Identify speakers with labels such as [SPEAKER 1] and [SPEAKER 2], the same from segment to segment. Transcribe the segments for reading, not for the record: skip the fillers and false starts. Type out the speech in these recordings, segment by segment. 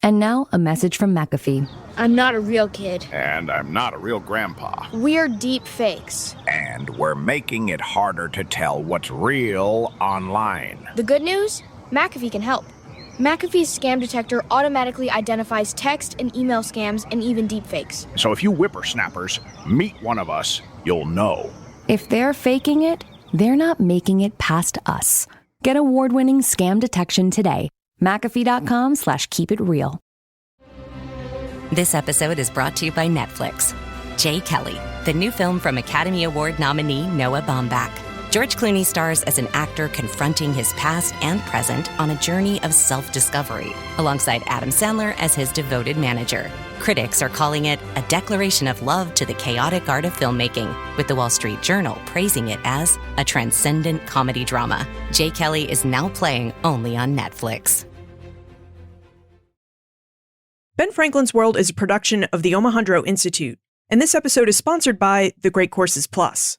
[SPEAKER 1] And now, a message from McAfee.
[SPEAKER 2] I'm not a real kid.
[SPEAKER 3] And I'm not a real grandpa.
[SPEAKER 2] We're deep fakes.
[SPEAKER 3] And we're making it harder to tell what's real online.
[SPEAKER 2] The good news? McAfee can help. McAfee's scam detector automatically identifies text and email scams and even deepfakes.
[SPEAKER 3] So if you whippersnappers meet one of us, you'll know.
[SPEAKER 1] If they're faking it, they're not making it past us. Get award-winning scam detection today. McAfee.com/keepitreal.
[SPEAKER 4] This episode is brought to you by Netflix. Jay Kelly, the new film from Academy Award nominee Noah Baumbach. George Clooney stars as an actor confronting his past and present on a journey of self-discovery, alongside Adam Sandler as his devoted manager. Critics are calling it a declaration of love to the chaotic art of filmmaking, with the Wall Street Journal praising it as a transcendent comedy drama. Jay Kelly is now playing only on Netflix.
[SPEAKER 5] Ben Franklin's World is a production of the Omohundro Institute, and this episode is sponsored by The Great Courses Plus.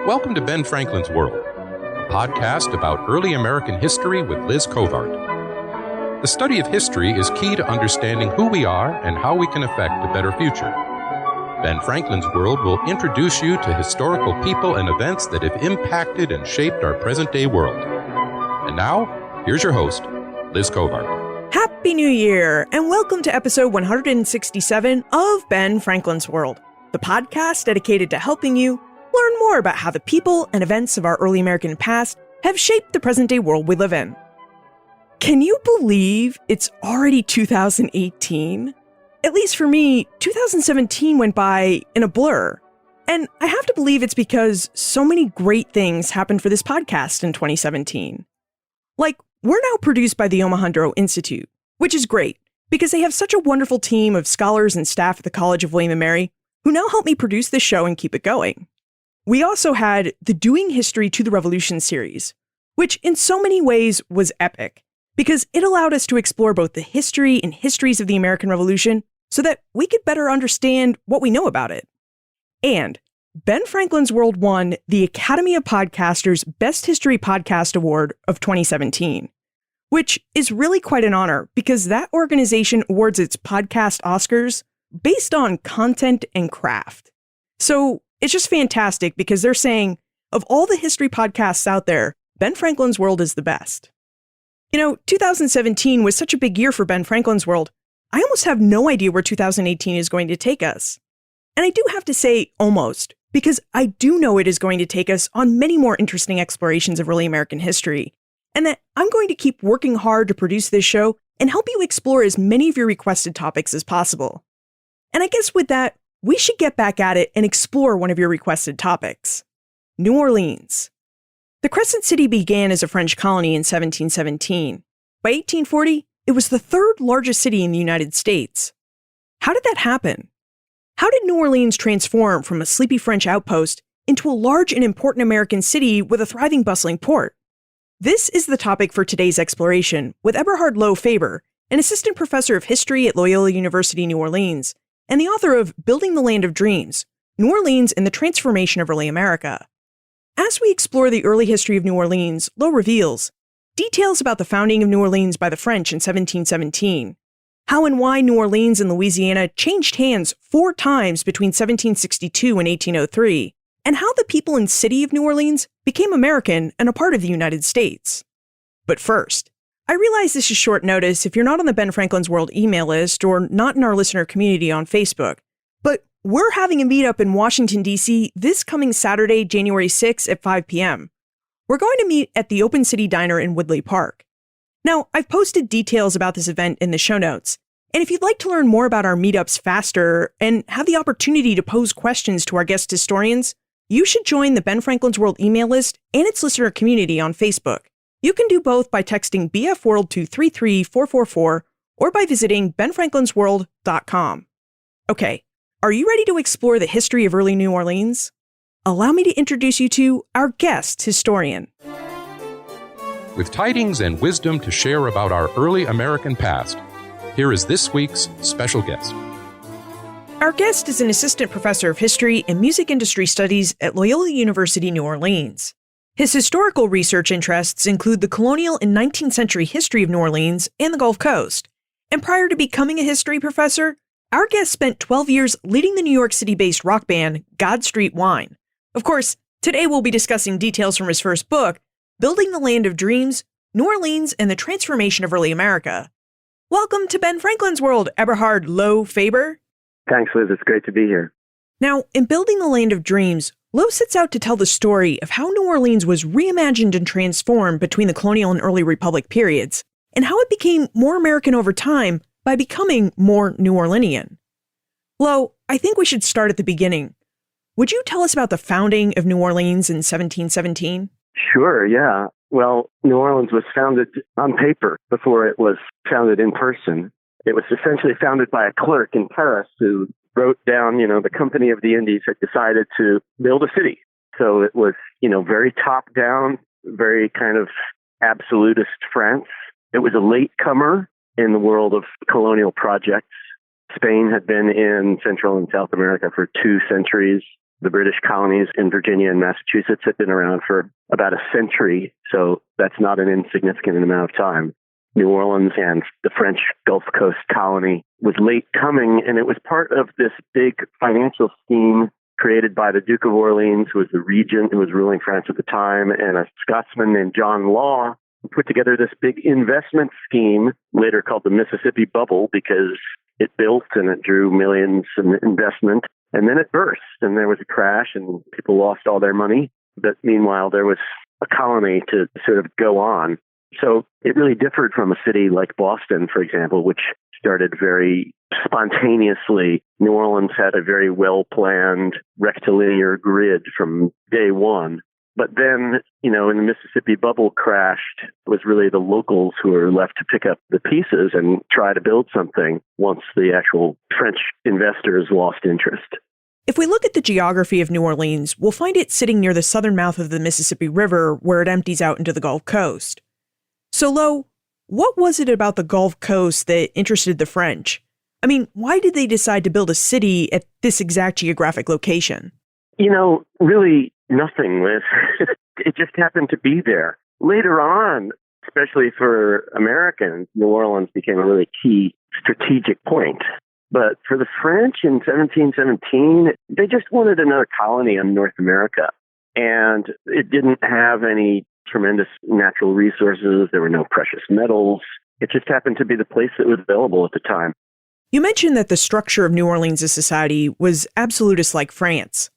[SPEAKER 6] Welcome to Ben Franklin's World, a podcast about early American history with Liz Covart. The study of history is key to understanding who we are and how we can affect a better future. Ben Franklin's World will introduce you to historical people and events that have impacted and shaped our present-day world. And now, here's your host, Liz Covart.
[SPEAKER 5] Happy New Year, and welcome to episode 167 of Ben Franklin's World, the podcast dedicated to helping you learn more about how the people and events of our early American past have shaped the present-day world we live in. Can you believe it's already 2018? At least for me, 2017 went by in a blur. And I have to believe it's because so many great things happened for this podcast in 2017. Like, we're now produced by the Omohundro Institute, which is great because they have such a wonderful team of scholars and staff at the College of William & Mary who now help me produce this show and keep it going. We also had the Doing History to the Revolution series, which in so many ways was epic because it allowed us to explore both the history and histories of the American Revolution so that we could better understand what we know about it. And Ben Franklin's World won the Academy of Podcasters Best History Podcast Award of 2017, which is really quite an honor because that organization awards its podcast Oscars based on content and craft. So it's just fantastic because they're saying, of all the history podcasts out there, Ben Franklin's World is the best. You know, 2017 was such a big year for Ben Franklin's World, I almost have no idea where 2018 is going to take us. And I do have to say almost, because I do know it is going to take us on many more interesting explorations of early American history, and that I'm going to keep working hard to produce this show and help you explore as many of your requested topics as possible. And I guess with that, we should get back at it and explore one of your requested topics. New Orleans. The Crescent City began as a French colony in 1717. By 1840, it was the third largest city in the United States. How did that happen? How did New Orleans transform from a sleepy French outpost into a large and important American city with a thriving, bustling port? This is the topic for today's exploration with Eberhard Lowe Faber, an assistant professor of history at Loyola University, New Orleans, and the author of Building the Land of Dreams, New Orleans and the Transformation of Early America. As we explore the early history of New Orleans, Lowe reveals details about the founding of New Orleans by the French in 1717, how and why New Orleans and Louisiana changed hands 4 times between 1762 and 1803, and how the people and city of New Orleans became American and a part of the United States. But first, I realize this is short notice if you're not on the Ben Franklin's World email list or not in our listener community on Facebook, but we're having a meetup in Washington, D.C. this coming Saturday, January 6th at 5 p.m. We're going to meet at the Open City Diner in Woodley Park. Now, I've posted details about this event in the show notes, and if you'd like to learn more about our meetups faster and have the opportunity to pose questions to our guest historians, you should join the Ben Franklin's World email list and its listener community on Facebook. You can do both by texting BFWorld to 33444 or by visiting benfranklinsworld.com. Okay, are you ready to explore the history of early New Orleans? Allow me to introduce you to our guest historian.
[SPEAKER 6] With tidings and wisdom to share about our early American past, here is this week's special guest.
[SPEAKER 5] Our guest is an assistant professor of history and music industry studies at Loyola University, New Orleans. His historical research interests include the colonial and 19th century history of New Orleans and the Gulf Coast. And prior to becoming a history professor, our guest spent 12 years leading the New York City-based rock band God Street Wine. Of course, today we'll be discussing details from his first book, Building the Land of Dreams, New Orleans and the Transformation of Early America. Welcome to Ben Franklin's World, Eberhard Lowe Faber.
[SPEAKER 7] Thanks, Liz. It's great to be here.
[SPEAKER 5] Now, in Building the Land of Dreams, Lowe sets out to tell the story of how New Orleans was reimagined and transformed between the colonial and early Republic periods, and how it became more American over time by becoming more New Orleanian. Lowe, I think we should start at the beginning. Would you tell us about the founding of New Orleans in 1717?
[SPEAKER 7] Sure, yeah. Well, New Orleans was founded on paper before it was founded in person. It was essentially founded by a clerk in Paris who wrote down, the Company of the Indies had decided to build a city. So it was, very top down, very kind of absolutist France. It was a latecomer in the world of colonial projects. Spain had been in Central and South America for 2 centuries. The British colonies in Virginia and Massachusetts had been around for about a century, so that's not an insignificant amount of time. New Orleans and the French Gulf Coast colony was late coming, and it was part of this big financial scheme created by the Duke of Orleans, who was the regent who was ruling France at the time, and a Scotsman named John Law, who put together this big investment scheme, later called the Mississippi Bubble, because it built and it drew millions in investment. And then it burst, and there was a crash, and people lost all their money. But meanwhile, there was a colony to sort of go on. So it really differed from a city like Boston, for example, which started very spontaneously. New Orleans had a very well-planned rectilinear grid from day one. But then, when the Mississippi Bubble crashed, it was really the locals who were left to pick up the pieces and try to build something once the actual French investors lost interest.
[SPEAKER 5] If we look at the geography of New Orleans, we'll find it sitting near the southern mouth of the Mississippi River, where it empties out into the Gulf Coast. So, Lowe, what was it about the Gulf Coast that interested the French? I mean, why did they decide to build a city at this exact geographic location?
[SPEAKER 7] Really nothing, Liz. It just happened to be there. Later on, especially for Americans, New Orleans became a really key strategic point. But for the French in 1717, they just wanted another colony in North America. And it didn't have any tremendous natural resources. There were no precious metals. It just happened to be the place that was available at the time.
[SPEAKER 5] You mentioned that the structure of New Orleans' society was absolutist like France.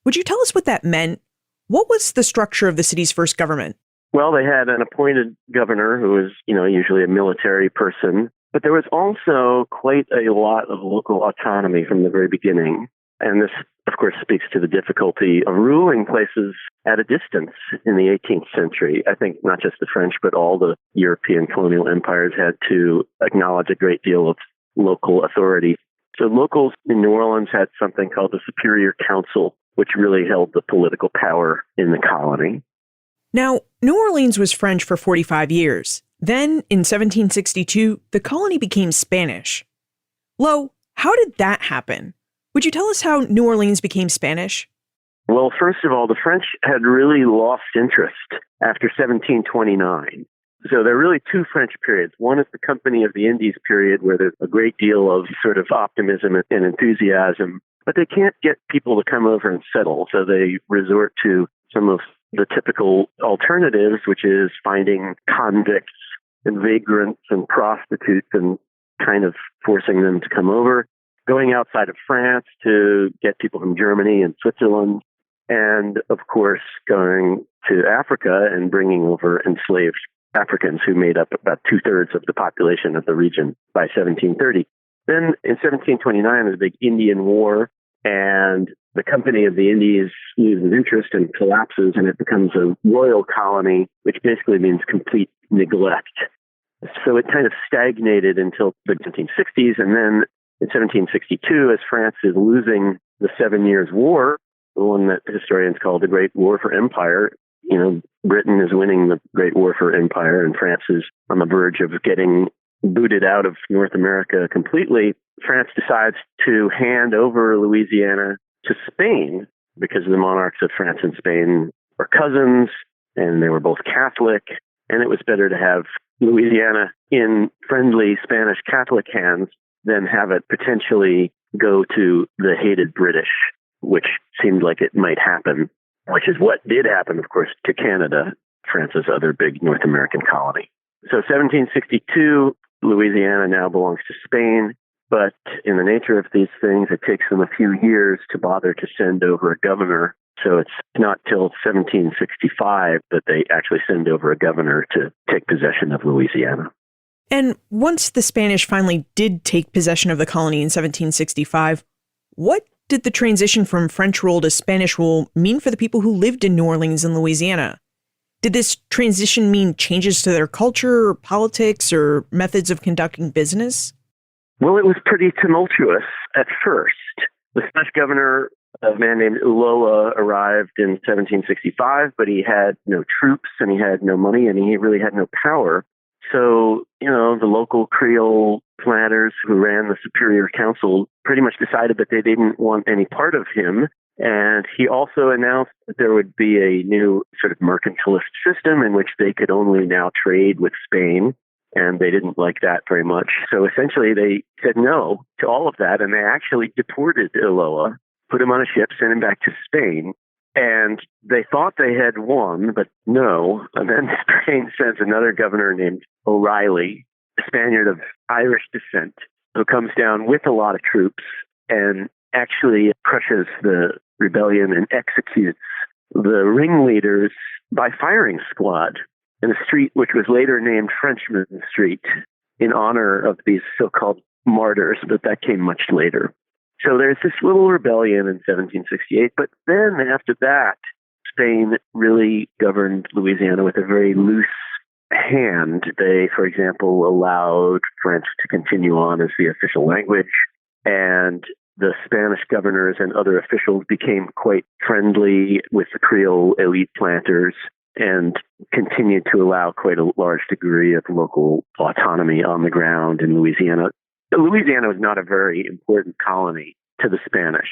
[SPEAKER 5] Would you tell us what that meant? What was the structure of the city's first government?
[SPEAKER 7] Well, they had an appointed governor who was, usually a military person. But there was also quite a lot of local autonomy from the very beginning. And this, of course, speaks to the difficulty of ruling places at a distance in the 18th century. I think not just the French, but all the European colonial empires had to acknowledge a great deal of local authority. So locals in New Orleans had something called the Superior Council, which really held the political power in the colony.
[SPEAKER 5] Now, New Orleans was French for 45 years. Then, in 1762, the colony became Spanish. Lowe, how did that happen? Would you tell us how New Orleans became Spanish?
[SPEAKER 7] Well, first of all, the French had really lost interest after 1729. So there are really 2 French periods. One is the Company of the Indies period, where there's a great deal of sort of optimism and enthusiasm. But they can't get people to come over and settle, so they resort to some of the typical alternatives, which is finding convicts and vagrants and prostitutes and kind of forcing them to come over, going outside of France to get people from Germany and Switzerland, and of course going to Africa and bringing over enslaved Africans who made up about 2/3 of the population of the region by 1730. Then in 1729, there's a big Indian War, and the Company of the Indies loses interest and collapses, and it becomes a royal colony, which basically means complete neglect. So it kind of stagnated until the 1760s, and then in 1762, as France is losing the 7 Years' War, the one that historians call the Great War for Empire, Britain is winning the Great War for Empire, and France is on the verge of getting booted out of North America completely. France decides to hand over Louisiana to Spain because the monarchs of France and Spain are cousins. and they were both Catholic, and it was better to have Louisiana in friendly Spanish Catholic hands than have it potentially go to the hated British, which seemed like it might happen, which is what did happen, of course, to Canada, France's other big North American colony. So 1762, Louisiana now belongs to Spain, but in the nature of these things, it takes them a few years to bother to send over a governor. So it's not till 1765 that they actually send over a governor to take possession of Louisiana.
[SPEAKER 5] And once the Spanish finally did take possession of the colony in 1765, what did the transition from French rule to Spanish rule mean for the people who lived in New Orleans and Louisiana? Did this transition mean changes to their culture, or politics, or methods of conducting business?
[SPEAKER 7] Well, it was pretty tumultuous at first. The Spanish governor, a man named Ulloa, arrived in 1765, but he had no troops and he had no money and he really had no power. So, the local Creole planters who ran the Superior Council pretty much decided that they didn't want any part of him. And he also announced that there would be a new sort of mercantilist system in which they could only now trade with Spain. And they didn't like that very much. So essentially they said no to all of that. And they actually deported Ulloa, put him on a ship, sent him back to Spain. And they thought they had won, but no. And then Spain sends another governor named O'Reilly, a Spaniard of Irish descent, who comes down with a lot of troops and actually crushes the rebellion and executes the ringleaders by firing squad in a street which was later named Frenchman Street in honor of these so-called martyrs, but that came much later. So there's this little rebellion in 1768, but then after that, Spain really governed Louisiana with a very loose hand. They, for example, allowed French to continue on as the official language, and the Spanish governors and other officials became quite friendly with the Creole elite planters and continued to allow quite a large degree of local autonomy on the ground in Louisiana. Louisiana was not a very important colony to the Spanish.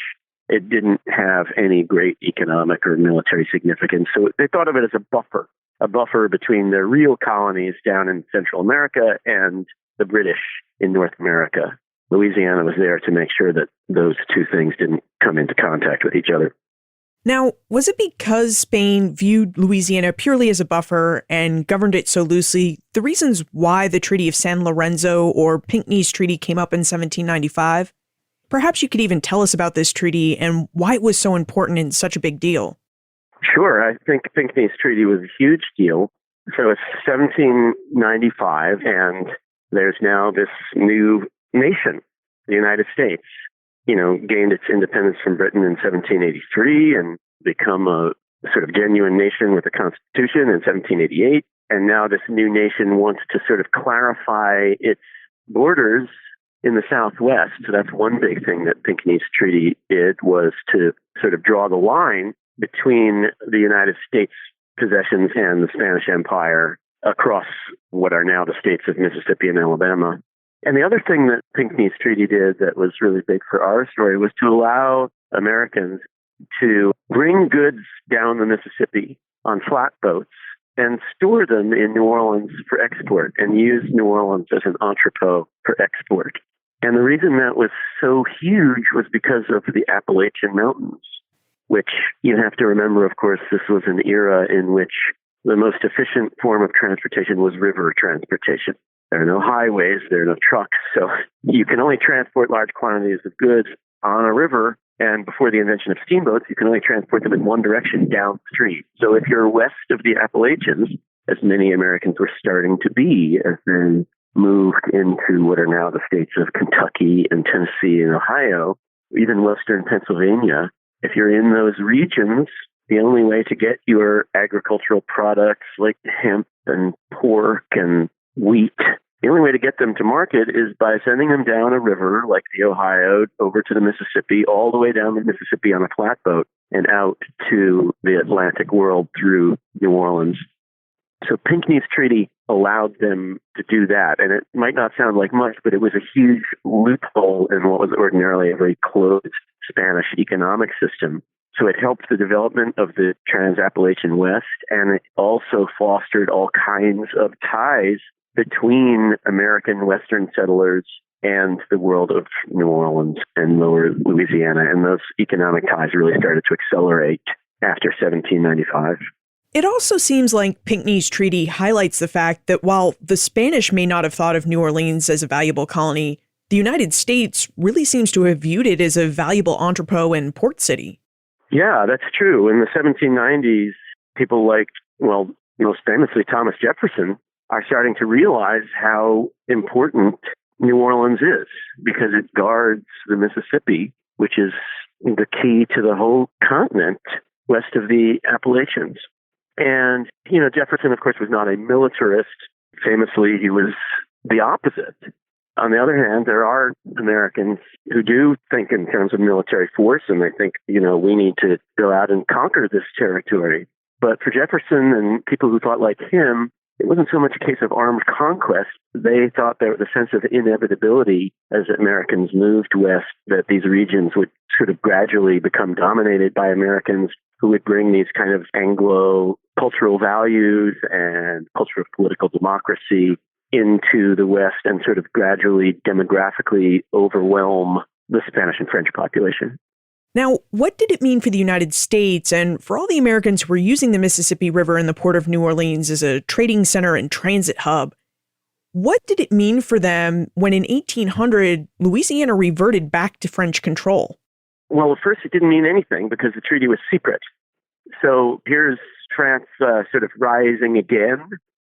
[SPEAKER 7] It didn't have any great economic or military significance, so they thought of it as a buffer between their real colonies down in Central America and the British in North America. Louisiana was there to make sure that those two things didn't come into contact with each other.
[SPEAKER 5] Now, was it because Spain viewed Louisiana purely as a buffer and governed it so loosely the reasons why the Treaty of San Lorenzo or Pinckney's Treaty came up in 1795? Perhaps you could even tell us about this treaty and why it was so important and such a big deal.
[SPEAKER 7] Sure. I think Pinckney's Treaty was a huge deal. So it's 1795, and there's now this new nation, the United States. Gained its independence from Britain in 1783 and become a sort of genuine nation with a constitution in 1788. And now this new nation wants to sort of clarify its borders in the Southwest. So that's one big thing that Pinckney's Treaty did, was to sort of draw the line between the United States possessions and the Spanish Empire across what are now the states of Mississippi and Alabama. And the other thing that Pinckney's Treaty did that was really big for our story was to allow Americans to bring goods down the Mississippi on flatboats and store them in New Orleans for export and use New Orleans as an entrepot for export. And the reason that was so huge was because of the Appalachian Mountains, which you have to remember, of course, this was an era in which the most efficient form of transportation was river transportation. There are no highways, there are no trucks, so you can only transport large quantities of goods on a river, and before the invention of steamboats, you can only transport them in one direction, downstream. So if you're west of the Appalachians, as many Americans were starting to be as they moved into what are now the states of Kentucky and Tennessee and Ohio, even western Pennsylvania, if you're in those regions, the only way to get your agricultural products like hemp and pork and wheat, the only way to get them to market is by sending them down a river like the Ohio over to the Mississippi, all the way down the Mississippi on a flatboat and out to the Atlantic world through New Orleans. So Pinckney's Treaty allowed them to do that. And it might not sound like much, but it was a huge loophole in what was ordinarily a very closed Spanish economic system. So it helped the development of the Trans-Appalachian West, and it also fostered all kinds of ties between American Western settlers and the world of New Orleans and lower Louisiana. And those economic ties really started to accelerate after 1795.
[SPEAKER 5] It also seems like Pinckney's treaty highlights the fact that while the Spanish may not have thought of New Orleans as a valuable colony, the United States really seems to have viewed it as a valuable entrepot and port city.
[SPEAKER 7] Yeah, that's true. In the 1790s, people like, well, most famously Thomas Jefferson, are starting to realize how important New Orleans is because it guards the Mississippi, which is the key to the whole continent west of the Appalachians. And, Jefferson, of course, was not a militarist. Famously, he was the opposite. On the other hand, there are Americans who do think in terms of military force, and they think, we need to go out and conquer this territory. But for Jefferson and people who thought like him, it wasn't so much a case of armed conquest. They thought there was a sense of inevitability as Americans moved west, that these regions would sort of gradually become dominated by Americans who would bring these kind of Anglo cultural values and culture of political democracy into the West and sort of gradually demographically overwhelm the Spanish and French population.
[SPEAKER 5] Now, what did it mean for the United States and for all the Americans who were using the Mississippi River and the Port of New Orleans as a trading center and transit hub? What did it mean for them when in 1800, Louisiana reverted back to French control?
[SPEAKER 7] Well, at first it didn't mean anything because the treaty was secret. So here's France sort of rising again,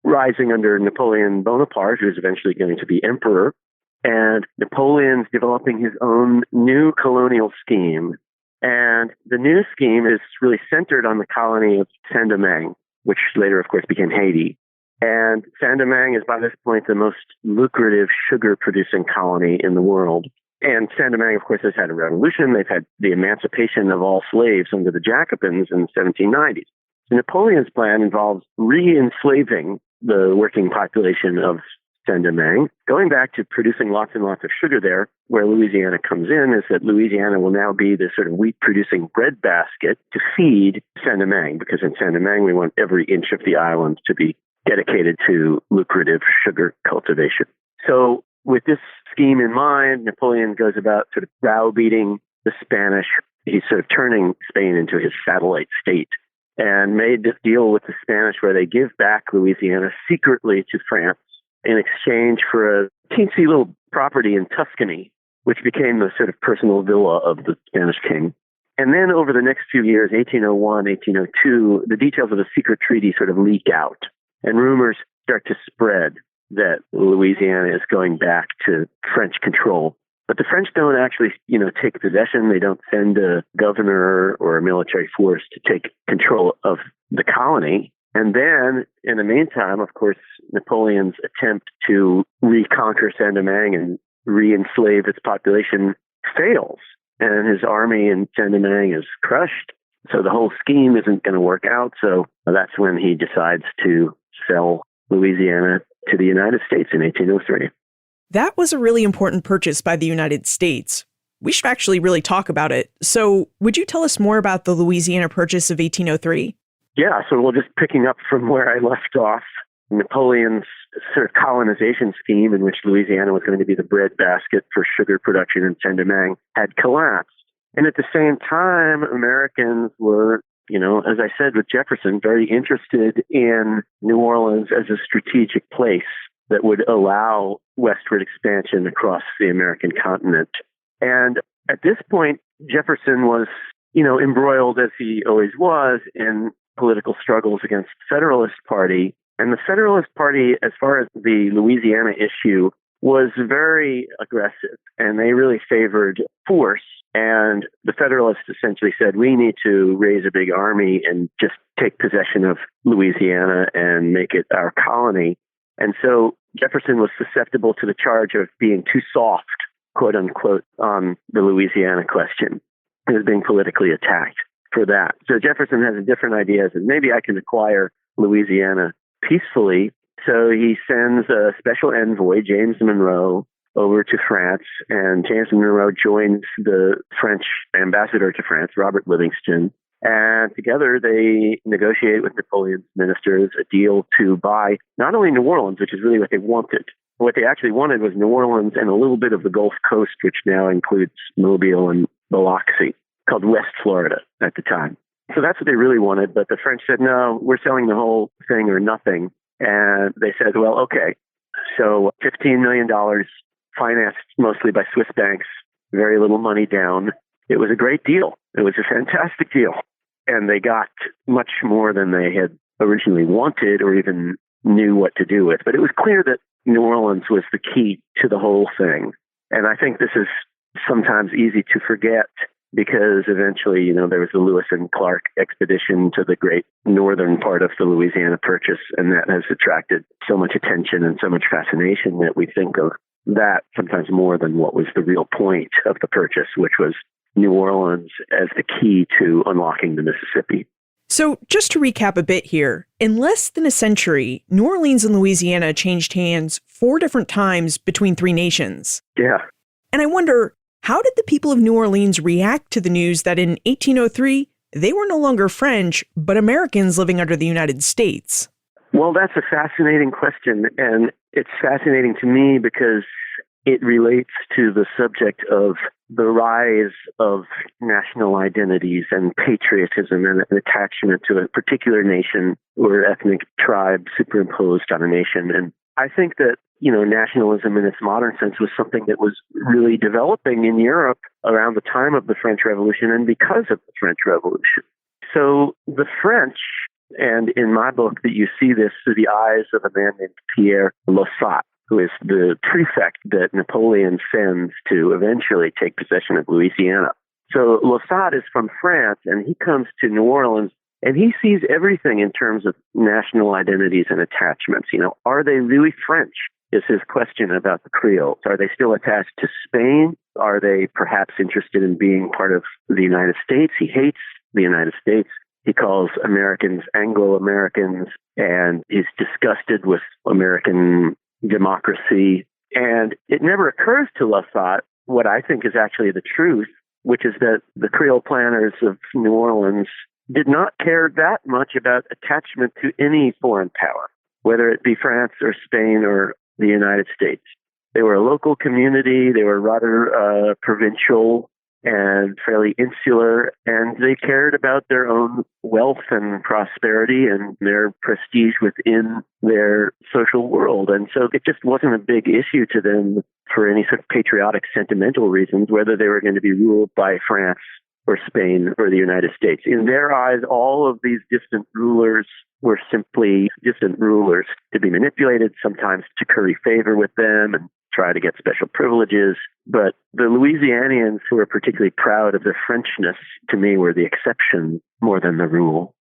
[SPEAKER 7] rising under Napoleon Bonaparte, who's eventually going to be emperor. And Napoleon's developing his own new colonial scheme. And the new scheme is really centered on the colony of Saint-Domingue, which later, of course, became Haiti. And Saint-Domingue is by this point the most lucrative sugar-producing colony in the world. And Saint-Domingue, of course, has had a revolution. They've had the emancipation of all slaves under the Jacobins in the 1790s. So Napoleon's plan involves re-enslaving the working population of Saint-Domingue. Going back to producing lots and lots of sugar there, where Louisiana comes in is that Louisiana will now be the sort of wheat-producing breadbasket to feed Saint-Domingue, because in Saint-Domingue we want every inch of the island to be dedicated to lucrative sugar cultivation. So with this scheme in mind, Napoleon goes about sort of browbeating the Spanish. He's sort of turning Spain into his satellite state and made this deal with the Spanish where they give back Louisiana secretly to France in exchange for a teensy little property in Tuscany, which became the sort of personal villa of the Spanish king. And then over the next few years, 1801, 1802, the details of the secret treaty sort of leak out, and rumors start to spread that Louisiana is going back to French control. But the French don't actually, take possession. They don't send a governor or a military force to take control of the colony. And then, in the meantime, of course, Napoleon's attempt to reconquer Saint-Domingue and re-enslave its population fails. And his army in Saint-Domingue is crushed. So the whole scheme isn't going to work out. So that's when he decides to sell Louisiana to the United States in 1803.
[SPEAKER 5] That was a really important purchase by the United States. We should actually really talk about it. So would you tell us more about the Louisiana Purchase of 1803?
[SPEAKER 7] Yeah, so we're just picking up from where I left off. Napoleon's sort of colonization scheme, in which Louisiana was going to be the breadbasket for sugar production in Saint-Domingue, had collapsed. And at the same time, Americans were, as I said with Jefferson, very interested in New Orleans as a strategic place that would allow westward expansion across the American continent. And at this point, Jefferson was, embroiled, as he always was, in political struggles against the Federalist Party. And the Federalist Party, as far as the Louisiana issue, was very aggressive, and they really favored force. And the Federalists essentially said, we need to raise a big army and just take possession of Louisiana and make it our colony. And so Jefferson was susceptible to the charge of being too soft, quote unquote, on the Louisiana question. He was being politically attacked for that. So Jefferson has a different idea that maybe I can acquire Louisiana peacefully. So he sends a special envoy, James Monroe, over to France, and James Monroe joins the French ambassador to France, Robert Livingston, and together they negotiate with Napoleon's ministers a deal to buy not only New Orleans, which is really what they wanted. What they actually wanted was New Orleans and a little bit of the Gulf Coast, which now includes Mobile and Biloxi, called West Florida at the time. So that's what they really wanted, but the French said, no, we're selling the whole thing or nothing. And they said, well, okay, so $15 million financed mostly by Swiss banks, very little money down. It was a great deal. It was a fantastic deal. And they got much more than they had originally wanted or even knew what to do with. But it was clear that New Orleans was the key to the whole thing. And I think this is sometimes easy to forget because eventually, there was the Lewis and Clark expedition to the great northern part of the Louisiana Purchase, and that has attracted so much attention and so much fascination that we think of that sometimes more than what was the real point of the purchase, which was New Orleans as the key to unlocking the Mississippi.
[SPEAKER 5] So just to recap a bit here, in less than a century, New Orleans and Louisiana changed hands 4 different times between 3 nations.
[SPEAKER 7] Yeah.
[SPEAKER 5] And I wonder, how did the people of New Orleans react to the news that in 1803, they were no longer French, but Americans living under the United States?
[SPEAKER 7] Well, that's a fascinating question, and it's fascinating to me because it relates to the subject of the rise of national identities and patriotism and an attachment to a particular nation or ethnic tribe superimposed on a nation. And I think that, nationalism in its modern sense was something that was really developing in Europe around the time of the French Revolution and because of the French Revolution. So the French, and in my book that you see this through the eyes of a man named Pierre Lossat, who is the prefect that Napoleon sends to eventually take possession of Louisiana. So Lossat is from France, and he comes to New Orleans, and he sees everything in terms of national identities and attachments. Are they really French? Is his question about the Creoles. Are they still attached to Spain? Are they perhaps interested in being part of the United States? He hates the United States. He calls Americans Anglo-Americans, and he's disgusted with American democracy. And it never occurs to Lossat what I think is actually the truth, which is that the Creole planters of New Orleans did not care that much about attachment to any foreign power, whether it be France or Spain or the United States. They were a local community. They were rather provincial and fairly insular, and they cared about their own wealth and prosperity and their prestige within their social world. And so it just wasn't a big issue to them for any sort of patriotic, sentimental reasons, whether they were going to be ruled by France or Spain or the United States. In their eyes, all of these distant rulers were simply distant rulers to be manipulated, sometimes to curry favor with them and try to get special privileges. But the Louisianians, who were particularly proud of their Frenchness, to me were the exception more than the rule.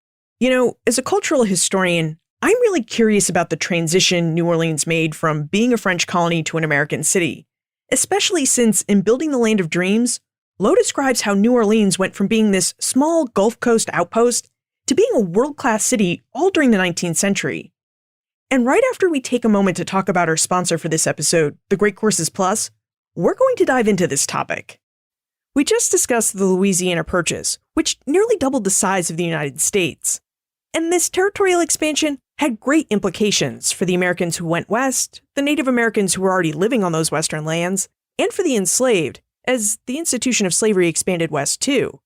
[SPEAKER 5] As a cultural historian, I'm really curious about the transition New Orleans made from being a French colony to an American city, especially since in Building the Land of Dreams, Lowe describes how New Orleans went from being this small Gulf Coast outpost to being a world-class city all during the 19th century. And right after we take a moment to talk about our sponsor for this episode, The Great Courses Plus, we're going to dive into this topic. We just discussed the Louisiana Purchase, which nearly doubled the size of the United States. And this territorial expansion had great implications for the Americans who went west, the Native Americans who were already living on those western lands, and for the enslaved, as the institution of slavery expanded west too.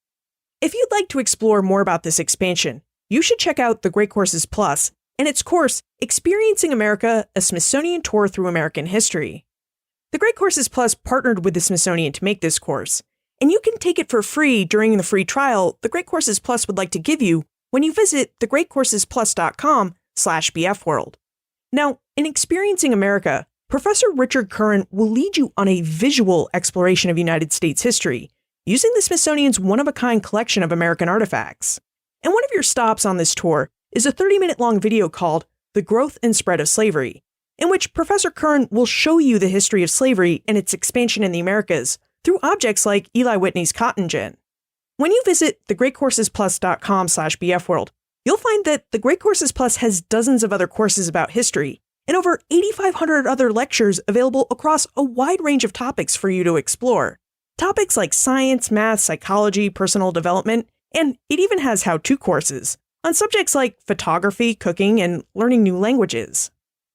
[SPEAKER 5] If you'd like to explore more about this expansion, you should check out The Great Courses Plus and its course, Experiencing America, a Smithsonian Tour Through American History. The Great Courses Plus partnered with the Smithsonian to make this course, and you can take it for free during the free trial The Great Courses Plus would like to give you when you visit thegreatcoursesplus.com/bfworld. Now, in Experiencing America, Professor Richard Curran will lead you on a visual exploration of United States history, using the Smithsonian's one-of-a-kind collection of American artifacts. And one of your stops on this tour is a 30-minute-long video called The Growth and Spread of Slavery, in which Professor Curran will show you the history of slavery and its expansion in the Americas through objects like Eli Whitney's cotton gin. When you visit thegreatcoursesplus.com/bfworld, you'll find that The Great Courses Plus has dozens of other courses about history, and over 8,500 other lectures available across a wide range of topics for you to explore. Topics like science, math, psychology, personal development, and it even has how-to courses on subjects like photography, cooking, and learning new languages.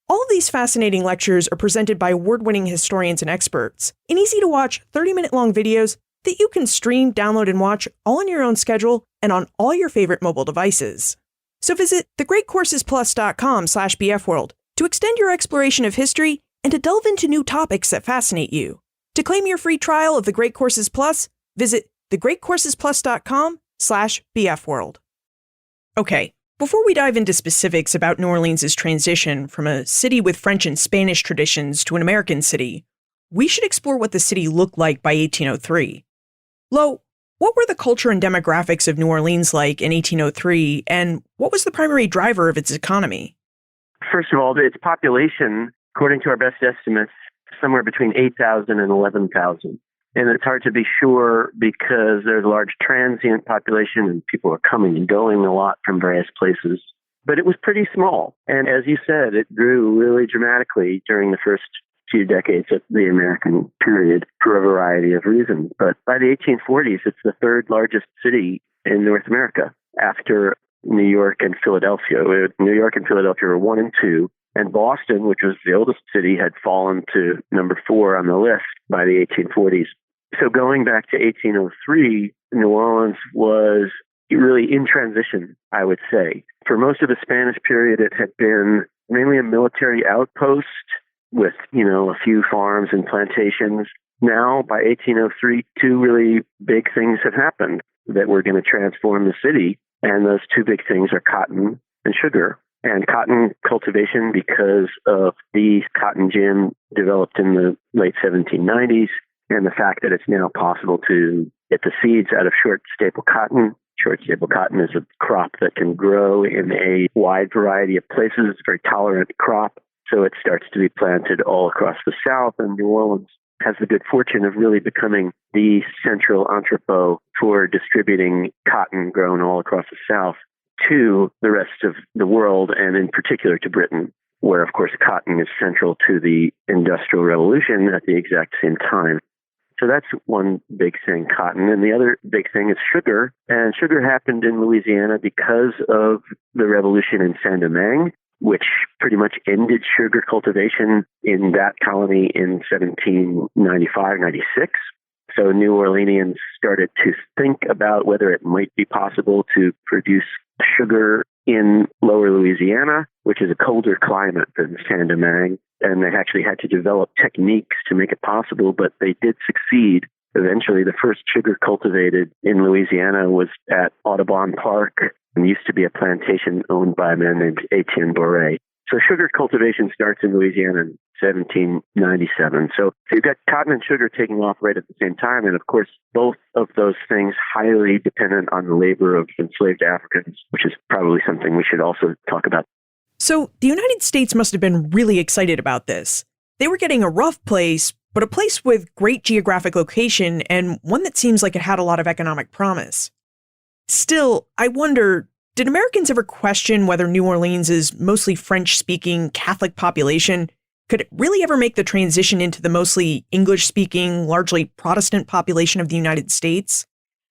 [SPEAKER 5] All of these fascinating lectures are presented by award-winning historians and experts in easy-to-watch 30-minute-long videos that you can stream, download, and watch all on your own schedule and on all your favorite mobile devices. So visit thegreatcoursesplus.com/bfworld to extend your exploration of history and to delve into new topics that fascinate you. To claim your free trial of The Great Courses Plus, visit thegreatcoursesplus.com/bfworld. Okay, before we dive into specifics about New Orleans' transition from a city with French and Spanish traditions to an American city, we should explore what the city looked like by 1803. Lo, what were the culture and demographics of New Orleans like in 1803, and what was the primary driver of its economy?
[SPEAKER 7] First of all, its population, according to our best estimates, somewhere between 8,000 and 11,000. And it's hard to be sure because there's a large transient population and people are coming and going a lot from various places. But it was pretty small. And as you said, it grew really dramatically during the first few decades of the American period for a variety of reasons. But by the 1840s, it's the third largest city in North America after New York and Philadelphia. New York and Philadelphia were 1 and 2. And Boston, which was the oldest city, had fallen to number 4 on the list by the 1840s. So going back to 1803, New Orleans was really in transition, I would say. For most of the Spanish period, it had been mainly a military outpost with, a few farms and plantations. Now, by 1803, 2 really big things have happened that were going to transform the city. And those 2 big things are cotton and sugar. And cotton cultivation, because of the cotton gin developed in the late 1790s, and the fact that it's now possible to get the seeds out of short staple cotton. Short staple cotton is a crop that can grow in a wide variety of places. It's a very tolerant crop, so it starts to be planted all across the South, and New Orleans has the good fortune of really becoming the central entrepot for distributing cotton grown all across the South to the rest of the world, and in particular to Britain, where, of course, cotton is central to the Industrial Revolution at the exact same time. So that's one big thing, cotton. And the other big thing is sugar. And sugar happened in Louisiana because of the revolution in Saint-Domingue, which pretty much ended sugar cultivation in that colony in 1795-96. So New Orleanians started to think about whether it might be possible to produce sugar in lower Louisiana, which is a colder climate than Saint-Domingue. And they actually had to develop techniques to make it possible, but they did succeed. Eventually, the first sugar cultivated in Louisiana was at Audubon Park, and used to be a plantation owned by a man named Etienne Boré. So sugar cultivation starts in Louisiana in 1797. So you've got cotton and sugar taking off right at the same time. And of course, both of those things highly dependent on the labor of enslaved Africans, which is probably something we should also talk about.
[SPEAKER 5] So the United States must have been really excited about this. They were getting a rough place, but a place with great geographic location and one that seems like it had a lot of economic promise. Still, I wonder, did Americans ever question whether New Orleans' mostly French-speaking Catholic population could really ever make the transition into the mostly English-speaking, largely Protestant population of the United States?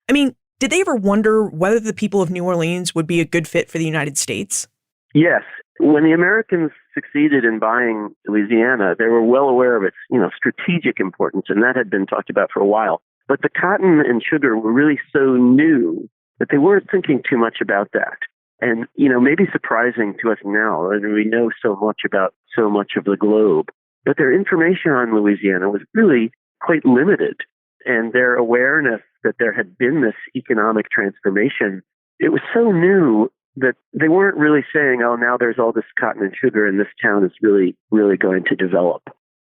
[SPEAKER 5] I mean, did they ever wonder whether the people of New Orleans would be a good fit for the United States?
[SPEAKER 7] Yes. When the Americans succeeded in buying Louisiana, they were well aware of its, strategic importance, and that had been talked about for a while. But the cotton and sugar were really so new that they weren't thinking too much about that. And, maybe surprising to us now, and we know so much about so much of the globe, but their information on Louisiana was really quite limited. And their awareness that there had been this economic transformation, it was so new that they weren't really saying, oh, now there's all this cotton and sugar and this town is really, really going to develop.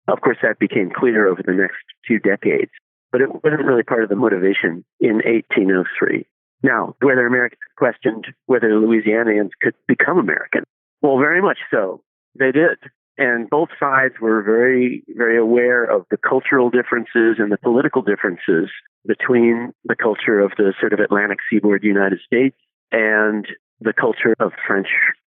[SPEAKER 7] Of course, that became clear over the next few decades, but it wasn't really part of the motivation in 1803. Now, whether Americans questioned whether Louisianians could become American. Well, very much so. They did. And both sides were very, very aware of the cultural differences and the political differences between the culture of the sort of Atlantic seaboard United States and the culture of French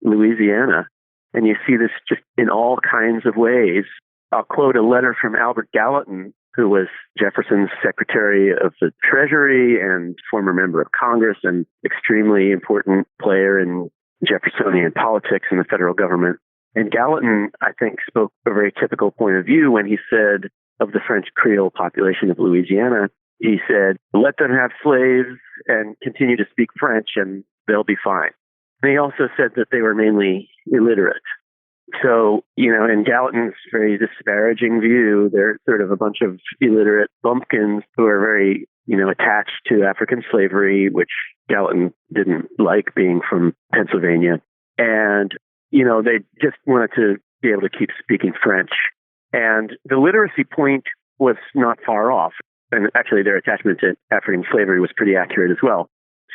[SPEAKER 7] Louisiana. And you see this just in all kinds of ways. I'll quote a letter from Albert Gallatin, who was Jefferson's Secretary of the Treasury and former member of Congress and extremely important player in Jeffersonian politics in the federal government. And Gallatin, I think, spoke a very typical point of view when he said of the French Creole population of Louisiana, he said, let them have slaves and continue to speak French and they'll be fine. And he also said that they were mainly illiterate. So, in Gallatin's very disparaging view, they're sort of a bunch of illiterate bumpkins who are very, attached to African slavery, which Gallatin didn't like, being from Pennsylvania. And, they just wanted to be able to keep speaking French. And the literacy point was not far off. And actually, their attachment to African slavery was pretty accurate as well.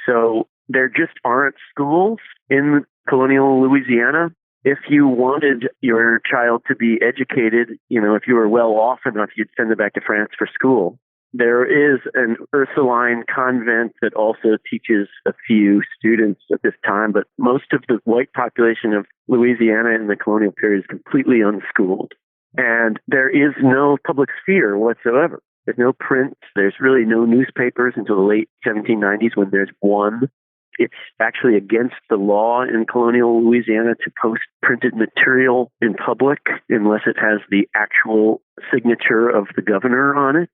[SPEAKER 7] So there just aren't schools in colonial Louisiana. If you wanted your child to be educated, if you were well off enough, you'd send them back to France for school. There is an Ursuline convent that also teaches a few students at this time, but most of the white population of Louisiana in the colonial period is completely unschooled. And there is no public sphere whatsoever. There's no print. There's really no newspapers until the late 1790s when there's one. It's actually against the law in colonial Louisiana to post printed material in public unless it has the actual signature of the governor on it.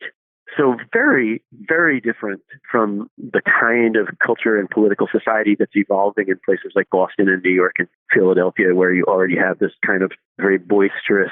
[SPEAKER 7] So very, very different from the kind of culture and political society that's evolving in places like Boston and New York and Philadelphia, where you already have this kind of very boisterous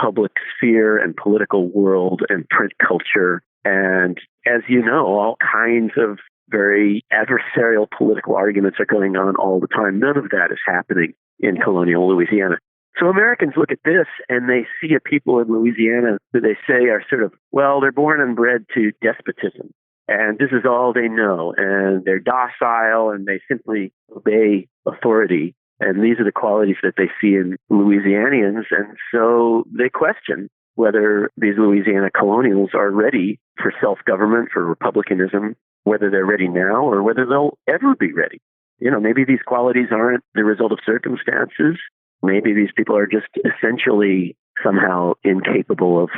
[SPEAKER 7] public sphere and political world and print culture. And as you know, all kinds of very adversarial political arguments are going on all the time. None of that is happening in colonial Louisiana. So Americans look at this and they see a people in Louisiana who they say are sort of, well, they're born and bred to despotism. And this is all they know. And they're docile and they simply obey authority. And these are the qualities that they see in Louisianians. And so they question whether these Louisiana colonials are ready for self-government, for republicanism, whether they're ready now or whether they'll ever be ready. Maybe these qualities aren't the result of circumstances. Maybe these people are just essentially somehow incapable of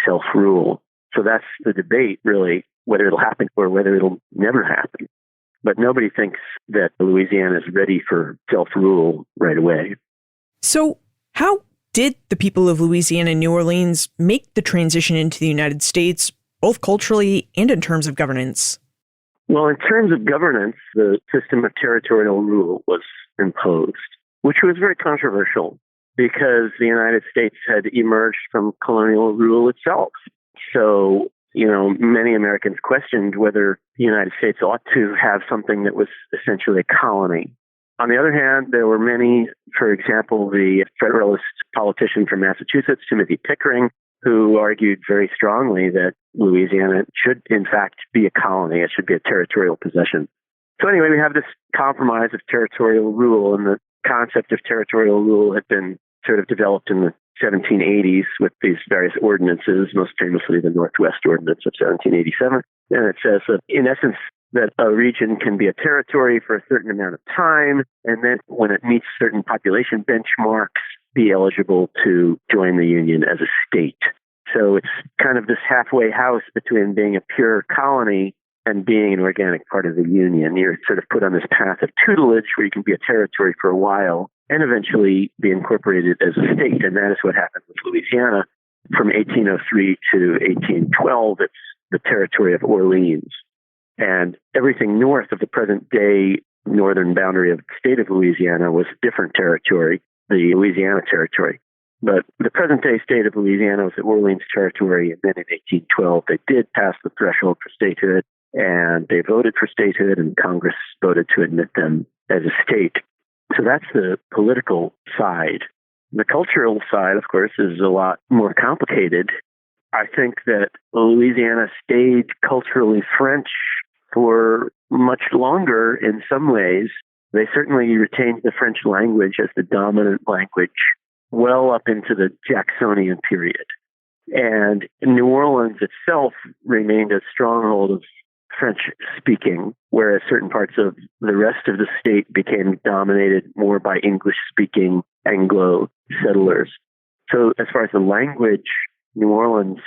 [SPEAKER 7] self-rule. So that's the debate, really, whether it'll happen or whether it'll never happen. But nobody thinks that Louisiana is ready for self-rule right away.
[SPEAKER 5] So how did the people of Louisiana and New Orleans make the transition into the United States, both culturally and in terms of governance?
[SPEAKER 7] Well, in terms of governance, the system of territorial rule was imposed, which was very controversial because the United States had emerged from colonial rule itself. So, many Americans questioned whether the United States ought to have something that was essentially a colony. On the other hand, there were many, for example, the Federalist politician from Massachusetts, Timothy Pickering, who argued very strongly that Louisiana should, in fact, be a colony. It should be a territorial possession. So anyway, we have this compromise of territorial rule, and the concept of territorial rule had been sort of developed in the 1780s with these various ordinances, most famously the Northwest Ordinance of 1787. And it says that, in essence, that a region can be a territory for a certain amount of time, and then when it meets certain population benchmarks, be eligible to join the Union as a state. So it's kind of this halfway house between being a pure colony and being an organic part of the Union. You're sort of put on this path of tutelage where you can be a territory for a while and eventually be incorporated as a state. And that is what happened with Louisiana. From 1803 to 1812, it's the territory of Orleans. And everything north of the present-day northern boundary of the state of Louisiana was different territory, the Louisiana Territory. But the present-day state of Louisiana was the Orleans Territory, and then in 1812 they did pass the threshold for statehood, and they voted for statehood, and Congress voted to admit them as a state. So that's the political side. The cultural side, of course, is a lot more complicated. I think that Louisiana stayed culturally French for much longer in some ways. They certainly retained the French language as the dominant language well up into the Jacksonian period. And New Orleans itself remained a stronghold of French speaking, whereas certain parts of the rest of the state became dominated more by English speaking Anglo settlers. So as far as the language, New Orleans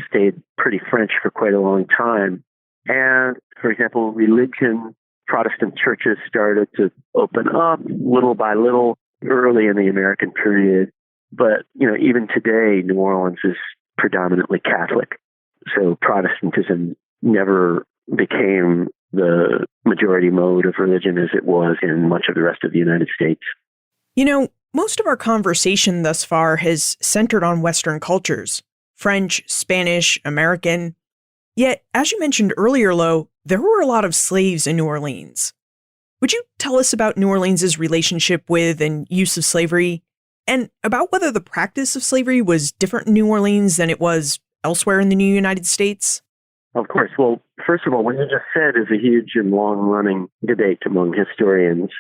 [SPEAKER 7] stayed pretty French for quite a long time. And for example, religion, Protestant churches started to open up little by little early in the American period. But, even today, New Orleans is predominantly Catholic. So Protestantism never became the majority mode of religion as it was in much of the rest of the United States.
[SPEAKER 5] Most of our conversation thus far has centered on Western cultures, French, Spanish, American. Yet, as you mentioned earlier, Lo, there were a lot of slaves in New Orleans. Would you tell us about New Orleans' relationship with and use of slavery, and about whether the practice of slavery was different in New Orleans than it was elsewhere in the new United States?
[SPEAKER 7] Of course. Well, first of all, what you just said is a huge and long-running debate among historians.